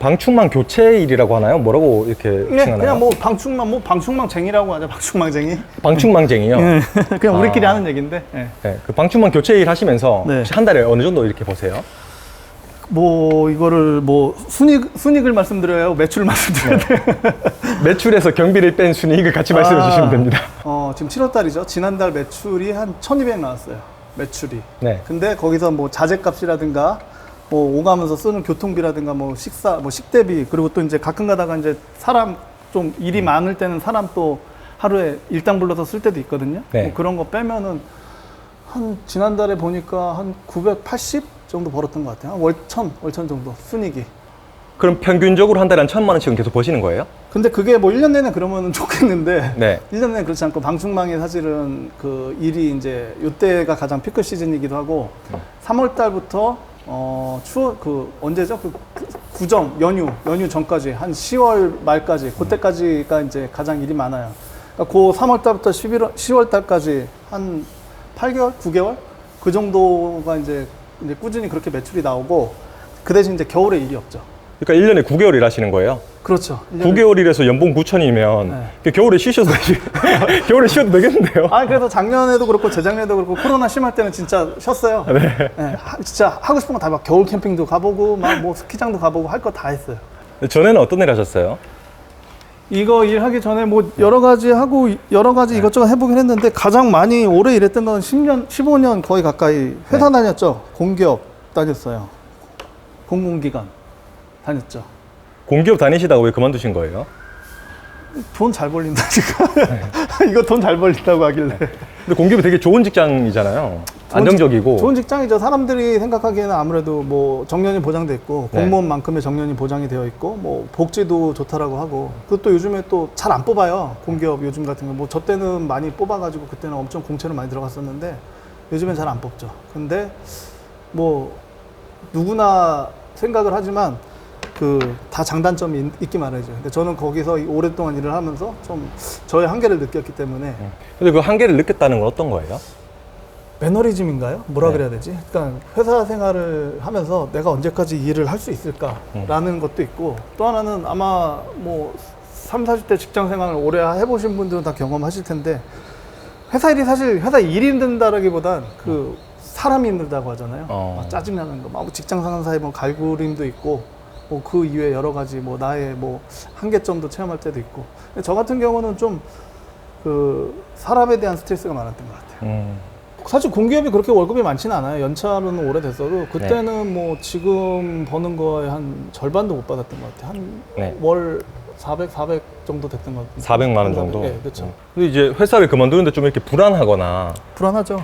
방충망 교체일이라고 하나요? 뭐라고 이렇게 네, 칭하나요? 그냥 뭐 방충망쟁이라고 하죠. 방충망쟁이. 방충망쟁이요? 네, 그냥 우리끼리 아. 하는 얘기인데. 네. 네, 그 방충망 교체일 하시면서 네. 혹시 한 달에 어느 정도 이렇게 버세요? 뭐 이거를 뭐 순익을 말씀드려요, 매출을 말씀드려야 돼요. 매출에서 경비를 뺀 순이익을 같이 말씀해 주시면 됩니다. 지금 7월 달이죠. 지난달 매출이 한 1,200 나왔어요. 매출이. 네. 근데 거기서 뭐 자재값이라든가 뭐 오가면서 쓰는 교통비라든가 뭐 식사, 뭐 식대비, 그리고 또 이제 가끔 가다가 이제 사람 좀 일이 많을 때는 사람 또 하루에 일당 불러서 쓸 때도 있거든요. 네. 뭐 그런 거 빼면은 한 지난달에 보니까 한 980 정도 벌었던 것 같아요. 한 월천 정도 순이익이. 그럼 평균적으로 한 달에 한 1,000만 원씩은 계속 버시는 거예요? 근데 그게 뭐 1년 내내 그러면은 좋겠는데 네. 1년 내내 그렇지 않고 방충망이 사실은 그 일이 이제 요때가 가장 피크 시즌이기도 하고 3월 달부터 추워 그 언제죠? 그 구정 연휴 전까지 한 10월 말까지 그때까지가 이제 가장 일이 많아요. 그러니까 그 3월 달부터 10월 달까지 한 8개월, 9개월 그 정도가 이제 꾸준히 그렇게 매출이 나오고 그 대신 이제 겨울에 일이 없죠. 그러니까 1년에 9개월 일하시는 거예요? 그렇죠. 9개월 일해서 연봉 9천이면 네. 겨울에 쉬셔도 겨울에 쉬어도 되겠는데요? 그래서 작년에도 그렇고 재작년에도 그렇고 코로나 심할 때는 진짜 쉬었어요. 네. 네, 진짜 하고 싶은 거 다 막 겨울 캠핑도 가보고 막 뭐 스키장도 가보고 할 거 다 했어요. 전에는 어떤 일 하셨어요? 이거 일하기 전에 뭐 여러 가지 하고 여러 가지 이것저것 해보긴 했는데 가장 많이 오래 일했던 건 10년, 15년 거의 가까이 회사 다녔죠. 공기업 다녔어요. 공공기관 다녔죠. 공기업 다니시다가 왜 그만두신 거예요? 돈 잘 벌린다니까. 이거 돈 잘 벌린다고 하길래. 근데 공기업이 되게 좋은 직장이잖아요. 안정적이고. 좋은 직장이죠. 사람들이 생각하기에는 아무래도 뭐 정년이 보장돼 있고 네. 공무원만큼의 정년이 보장이 되어 있고 뭐 복지도 좋다라고 하고 그것도 요즘에 또 잘 안 뽑아요. 공기업 요즘 같은 거 뭐 저 때는 많이 뽑아가지고 그때는 엄청 공채로 많이 들어갔었는데 요즘엔 잘 안 뽑죠. 근데 뭐 누구나 생각을 하지만 그 다 장단점이 있기 마련이죠. 근데 저는 거기서 오랫동안 일을 하면서 좀 저의 한계를 느꼈기 때문에 근데 그 한계를 느꼈다는 건 어떤 거예요? 매너리즘인가요? 뭐라 네. 그래야 되지? 그러니까 회사 생활을 하면서 내가 언제까지 일을 할 수 있을까라는 것도 있고 또 하나는 아마 뭐 30, 40대 직장 생활을 오래 해보신 분들은 다 경험하실 텐데 회사 일이 사실 회사 일이 힘든다라기보단 그 사람이 힘들다고 하잖아요. 막 짜증나는 거, 막 직장 상사의 뭐 갈구림도 있고 뭐 그 이외에 여러 가지 뭐 나의 뭐 한계점도 체험할 때도 있고 근데 저 같은 경우는 좀 그 사람에 대한 스트레스가 많았던 것 같아요. 사실 공기업이 그렇게 월급이 많지는 않아요. 연차로는 오래됐어도 그때는 뭐 지금 버는 거의 한 절반도 못 받았던 것 같아요. 한 월 400 정도 됐던 것 같아요. 400만 원 정도? 네, 그렇죠. 근데 이제 회사를 그만두는데 좀 이렇게 불안하거나. 불안하죠.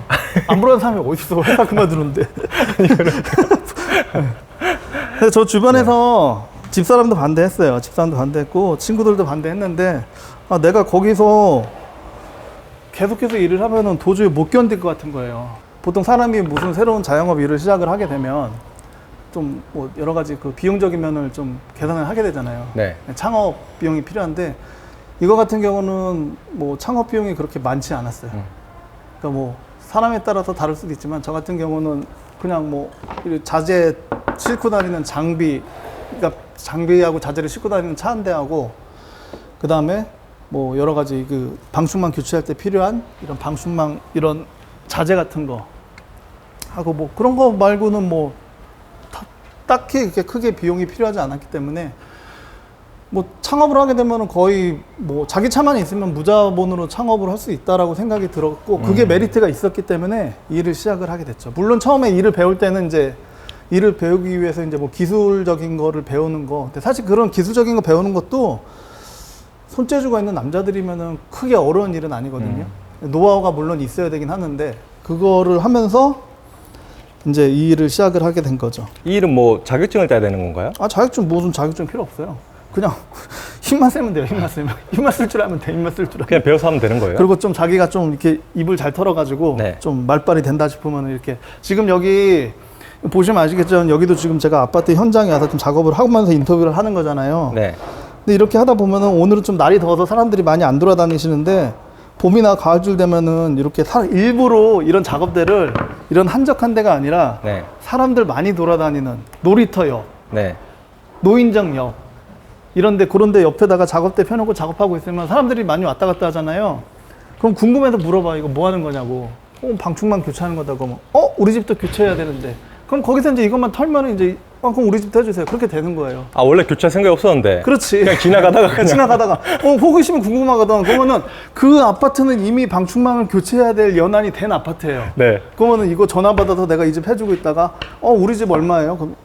안 불안한 사람이 어디 있어? 회사 그만두는데. 근데 저 주변에서 집사람도 반대했어요. 집사람도 반대했고 친구들도 반대했는데 내가 거기서 계속해서 일을 하면은 도저히 못 견딜 것 같은 거예요. 보통 사람이 무슨 새로운 자영업 일을 시작을 하게 되면 좀 뭐 여러 가지 그 비용적인 면을 좀 계산을 하게 되잖아요. 네. 창업 비용이 필요한데 이거 같은 경우는 뭐 창업 비용이 그렇게 많지 않았어요. 그러니까 뭐 사람에 따라서 다를 수도 있지만 저 같은 경우는 그냥 뭐 자재 싣고 다니는 장비, 그러니까 장비하고 자재를 싣고 다니는 차 한 대하고 그 다음에 뭐 여러 가지 그 방충망 교체할 때 필요한 이런 방충망 이런 자재 같은 거 하고 뭐 그런 거 말고는 뭐 딱히 이렇게 크게 비용이 필요하지 않았기 때문에 뭐 창업을 하게 되면 거의 뭐 자기 차만 있으면 무자본으로 창업을 할 수 있다라고 생각이 들었고 그게 메리트가 있었기 때문에 일을 시작을 하게 됐죠. 물론 처음에 일을 배울 때는 이제 일을 배우기 위해서 이제 뭐 기술적인 거를 배우는 거. 근데 사실 그런 기술적인 거 배우는 것도 손재주가 있는 남자들이면은 크게 어려운 일은 아니거든요. 노하우가 물론 있어야 되긴 하는데 그거를 하면서 이제 이 일을 시작을 하게 된 거죠. 이 일은 뭐 자격증을 따야 되는 건가요? 무슨 자격증 필요 없어요. 그냥 힘만 쓰면 돼요. 힘만 쓰면. 힘만 쓸 줄 알면 돼. 힘만 쓸 줄 알면. 그냥 배워서 하면 되는 거예요? 그리고 좀 자기가 좀 이렇게 입을 잘 털어가지고 좀 말빨이 된다 싶으면 이렇게 지금 여기 보시면 아시겠지만 여기도 지금 제가 아파트 현장에 와서 좀 작업을 하면서 인터뷰를 하는 거잖아요. 네. 근데 이렇게 하다 보면은 오늘은 좀 날이 더워서 사람들이 많이 안 돌아다니시는데 봄이나 가을쯤 되면은 이렇게 일부러 이런 작업대를 이런 한적한 데가 아니라 사람들 많이 돌아다니는 놀이터역 노인정 옆 이런데 그런데 옆에다가 작업대 펴놓고 작업하고 있으면 사람들이 많이 왔다 갔다 하잖아요. 그럼 궁금해서 물어봐. 이거 뭐 하는 거냐고. 방충망 교체하는 거다고. 뭐. 우리 집도 교체해야 되는데. 그럼 거기서 이제 이것만 털면 이제 그럼 우리 집도 해주세요. 그렇게 되는 거예요. 아, 원래 교체할 생각이 없었는데. 그렇지. 그냥 지나가다가. 지나가다가. 호기심은 궁금하거든. 그러면은 그 아파트는 이미 방충망을 교체해야 될 연한이 된 아파트예요. 네. 그러면은 이거 전화 받아서 내가 이 집 해주고 있다가, 우리 집 얼마예요? 그럼,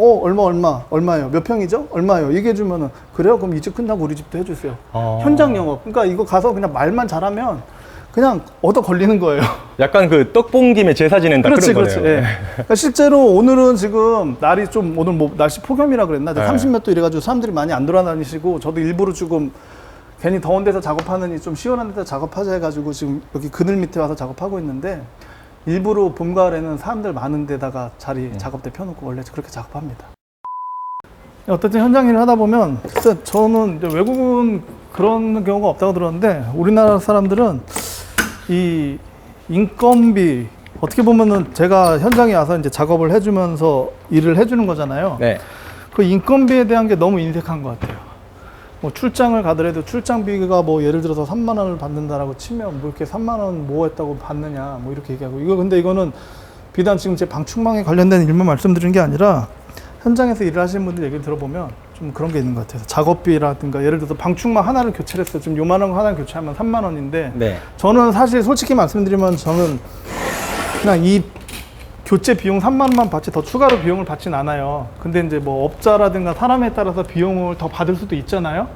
얼마예요? 몇 평이죠? 얼마예요? 얘기해주면은, 그래요? 그럼 이 집 끝나고 우리 집도 해주세요. 현장 영업. 그러니까 이거 가서 그냥 말만 잘하면 그냥 얻어 걸리는 거예요. 약간 그 떡 본 김에 제사 지낸다 그렇지, 그런 그렇지. 거네요. 예. 그러니까 실제로 오늘은 지금 날이 좀 오늘 뭐 날씨 폭염이라 그랬나? 네. 30몇 도 이래가지고 사람들이 많이 안 돌아다니시고 저도 일부러 조금 괜히 더운 데서 작업하느니 좀 시원한 데서 작업하자 해가지고 지금 여기 그늘 밑에 와서 작업하고 있는데 일부러 봄, 가을에는 사람들 많은 데다가 작업대 펴놓고 원래 그렇게 작업합니다. 어쨌든 현장 일을 하다 보면 진짜 저는 이제 외국은 그런 경우가 없다고 들었는데 우리나라 사람들은 이 인건비 어떻게 보면은 제가 현장에 와서 이제 작업을 해주면서 일을 해주는 거잖아요. 네. 그 인건비에 대한 게 너무 인색한 것 같아요. 뭐 출장을 가더라도 출장비가 뭐 예를 들어서 3만 원을 받는다라고 치면 뭐 이렇게 3만 원 뭐 했다고 받느냐 뭐 이렇게 얘기하고 근데 이거는 비단 지금 제 방충망에 관련된 일만 말씀드리는 게 아니라 현장에서 일을 하시는 분들 얘기를 들어보면 좀 그런 게 있는 것 같아요. 작업비라든가 예를 들어서 방충망 하나를 교체를 했어요. 좀 요만한 거 하나를 교체하면 3만 원인데 네. 저는 사실 솔직히 말씀드리면 저는 그냥 이 교체 비용 3만 원만 받지 더 추가로 비용을 받진 않아요. 근데 이제 뭐 업자라든가 사람에 따라서 비용을 더 받을 수도 있잖아요.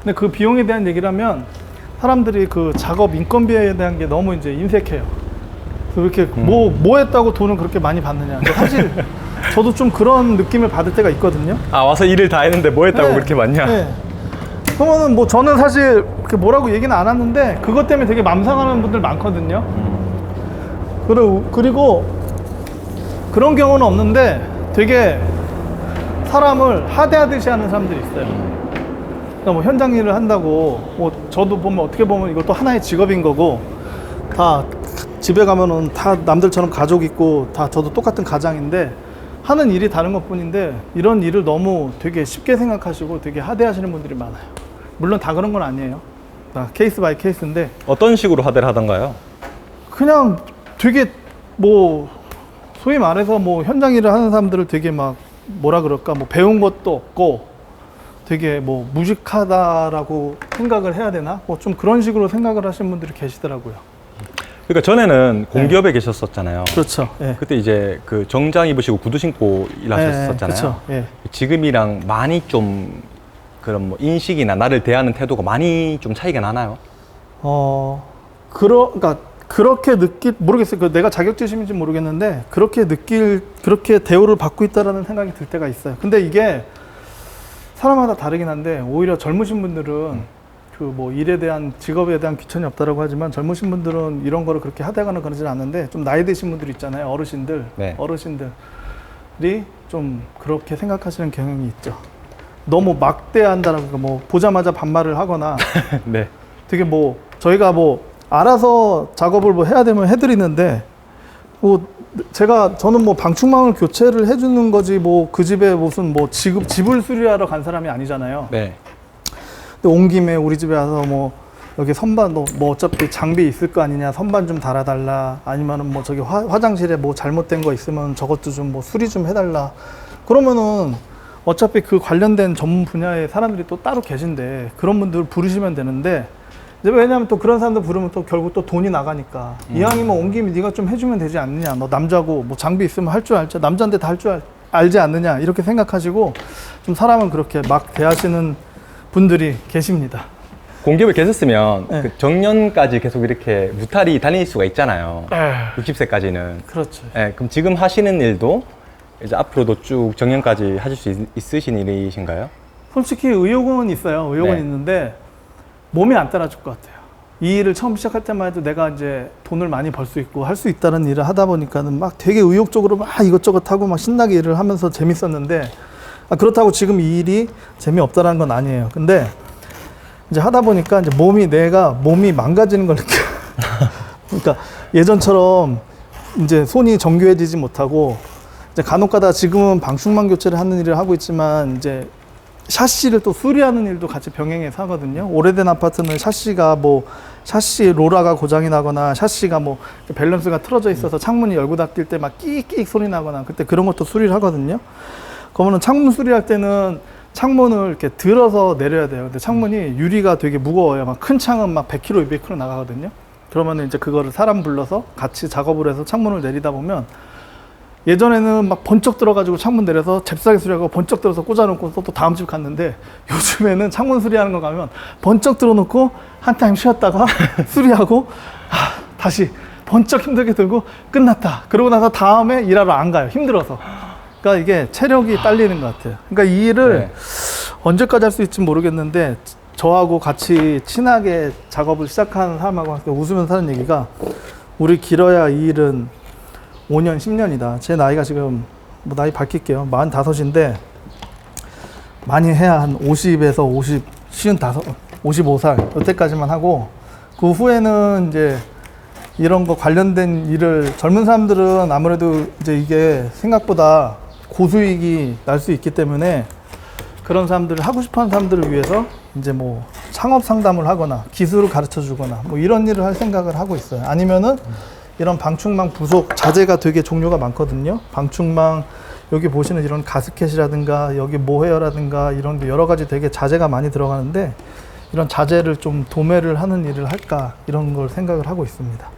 근데 그 비용에 대한 얘기를 하면 사람들이 그 작업 인건비에 대한 게 너무 이제 인색해요. 그래서 이렇게 뭐 했다고 돈을 그렇게 많이 받느냐. 근데 사실 저도 좀 그런 느낌을 받을 때가 있거든요. 아, 와서 일을 다 했는데 뭐 했다고 네. 그렇게 많냐? 네. 그러면은 뭐 저는 사실 그렇게 뭐라고 얘기는 안 하는데 그것 때문에 되게 맘상하는 분들 많거든요. 그리고 그런 경우는 없는데 되게 사람을 하대하듯이 하는 사람들이 있어요. 그러니까 뭐 현장 일을 한다고 뭐 저도 보면 어떻게 보면 이것도 하나의 직업인 거고 다 집에 가면은 다 남들처럼 가족 있고 다 저도 똑같은 가장인데 하는 일이 다른 것 뿐인데 이런 일을 너무 되게 쉽게 생각하시고 되게 하대하시는 분들이 많아요. 물론 다 그런 건 아니에요. 다 케이스 바이 케이스인데 어떤 식으로 하대를 하던가요? 그냥 되게 뭐 소위 말해서 뭐 현장 일을 하는 사람들을 되게 막 뭐라 그럴까 뭐 배운 것도 없고 되게 뭐 무식하다라고 생각을 해야 되나 뭐 좀 그런 식으로 생각을 하시는 분들이 계시더라고요. 그러니까 전에는 공기업에 계셨었잖아요. 그렇죠. 예. 그때 이제 그 정장 입으시고 구두 신고 일하셨었잖아요. 그렇죠. 예. 지금이랑 많이 좀 그런 뭐 인식이나 나를 대하는 태도가 많이 좀 차이가 나나요? 그러니까 그렇게 모르겠어요. 내가 자격지심인지 모르겠는데 그렇게 대우를 받고 있다라는 생각이 들 때가 있어요. 근데 이게 사람마다 다르긴 한데 오히려 젊으신 분들은 그 뭐 일에 대한 직업에 대한 귀천이 없다라고 하지만 젊으신 분들은 이런 거를 그렇게 하다가는 그러진 않는데 좀 나이 드신 분들 있잖아요. 어르신들. 네. 어르신들이 좀 그렇게 생각하시는 경향이 있죠. 너무 막대한다라고 뭐 보자마자 반말을 하거나 네. 되게 뭐 저희가 뭐 알아서 작업을 뭐 해야 되면 해드리는데 뭐 저는 뭐 방충망을 교체를 해주는 거지 뭐 그 집에 무슨 뭐 집을 수리하러 간 사람이 아니잖아요. 네. 근데 온 김에 우리 집에 와서 뭐 여기 선반 뭐 어차피 장비 있을 거 아니냐 선반 좀 달아달라 아니면은 뭐 저기 화장실에 뭐 잘못된 거 있으면 저것도 좀 뭐 수리 좀 해달라 그러면은 어차피 그 관련된 전문 분야의 사람들이 또 따로 계신데 그런 분들 부르시면 되는데 이제 왜냐하면 또 그런 사람들 부르면 또 결국 또 돈이 나가니까 이왕이면 온 김에 네가 좀 해주면 되지 않느냐 너 남자고 뭐 장비 있으면 할 줄 알지 남자인데 다 할 줄 알지 않느냐 이렇게 생각하시고 좀 사람은 그렇게 막 대하시는 분들이 계십니다. 공기업에 계셨으면 네. 그 정년까지 계속 이렇게 무탈이 다닐 수가 있잖아요. 60세까지는. 그렇죠. 네, 그럼 지금 하시는 일도 이제 앞으로도 쭉 정년까지 하실 수 있으신 일이신가요? 솔직히 의욕은 있어요. 의욕은 네. 있는데 몸이 안 따라줄 것 같아요. 이 일을 처음 시작할 때만 해도 내가 이제 돈을 많이 벌 수 있고 할 수 있다는 일을 하다 보니까는 막 되게 의욕적으로 막 이것저것 하고 막 신나게 일을 하면서 재밌었는데 그렇다고 지금 이 일이 재미없다라는 건 아니에요. 근데 이제 하다 보니까 이제 몸이 망가지는 걸 느껴요. 그러니까 예전처럼 이제 손이 정교해지지 못하고 이제 간혹가다 지금은 방충망 교체를 하는 일을 하고 있지만 이제 샤시를 또 수리하는 일도 같이 병행해서 하거든요. 오래된 아파트는 샤시가 뭐 샤시 로라가 고장이 나거나 샤시가 뭐 밸런스가 틀어져 있어서 창문이 열고 닫힐 때 막 끼익 소리 나거나 그때 그런 것도 수리를 하거든요. 그러면 창문 수리할 때는 창문을 이렇게 들어서 내려야 돼요. 근데 창문이 유리가 되게 무거워요. 막 큰 창은 막 100kg, 200kg 나가거든요. 그러면 이제 그거를 사람 불러서 같이 작업을 해서 창문을 내리다 보면 예전에는 막 번쩍 들어가지고 창문 내려서 잽싸게 수리하고 번쩍 들어서 꽂아놓고 또 다음 집 갔는데 요즘에는 창문 수리하는 거 가면 번쩍 들어놓고 한 타임 쉬었다가 수리하고 다시 번쩍 힘들게 들고 끝났다. 그러고 나서 다음에 일하러 안 가요. 힘들어서. 그러니까 이게 체력이 딸리는 것 같아요. 그러니까 이 일을 네. 언제까지 할 수 있을지 모르겠는데 저하고 같이 친하게 작업을 시작하는 사람하고 웃으면서 하는 얘기가 우리 길어야 이 일은 5년, 10년이다. 제 나이가 지금 뭐 나이 밝힐게요. 45인데 많이 해야 한 50에서 55살 이때까지만 하고 그 후에는 이제 이런 거 관련된 일을 젊은 사람들은 아무래도 이제 이게 생각보다 고수익이 날 수 있기 때문에 그런 사람들을 하고 싶어하는 사람들을 위해서 이제 뭐 창업 상담을 하거나 기술을 가르쳐 주거나 뭐 이런 일을 할 생각을 하고 있어요. 아니면은 이런 방충망 부속 자재가 되게 종류가 많거든요. 방충망 여기 보시는 이런 가스켓이라든가 여기 모헤어라든가 이런 게 여러 가지 되게 자재가 많이 들어가는데 이런 자재를 좀 도매를 하는 일을 할까 이런 걸 생각을 하고 있습니다.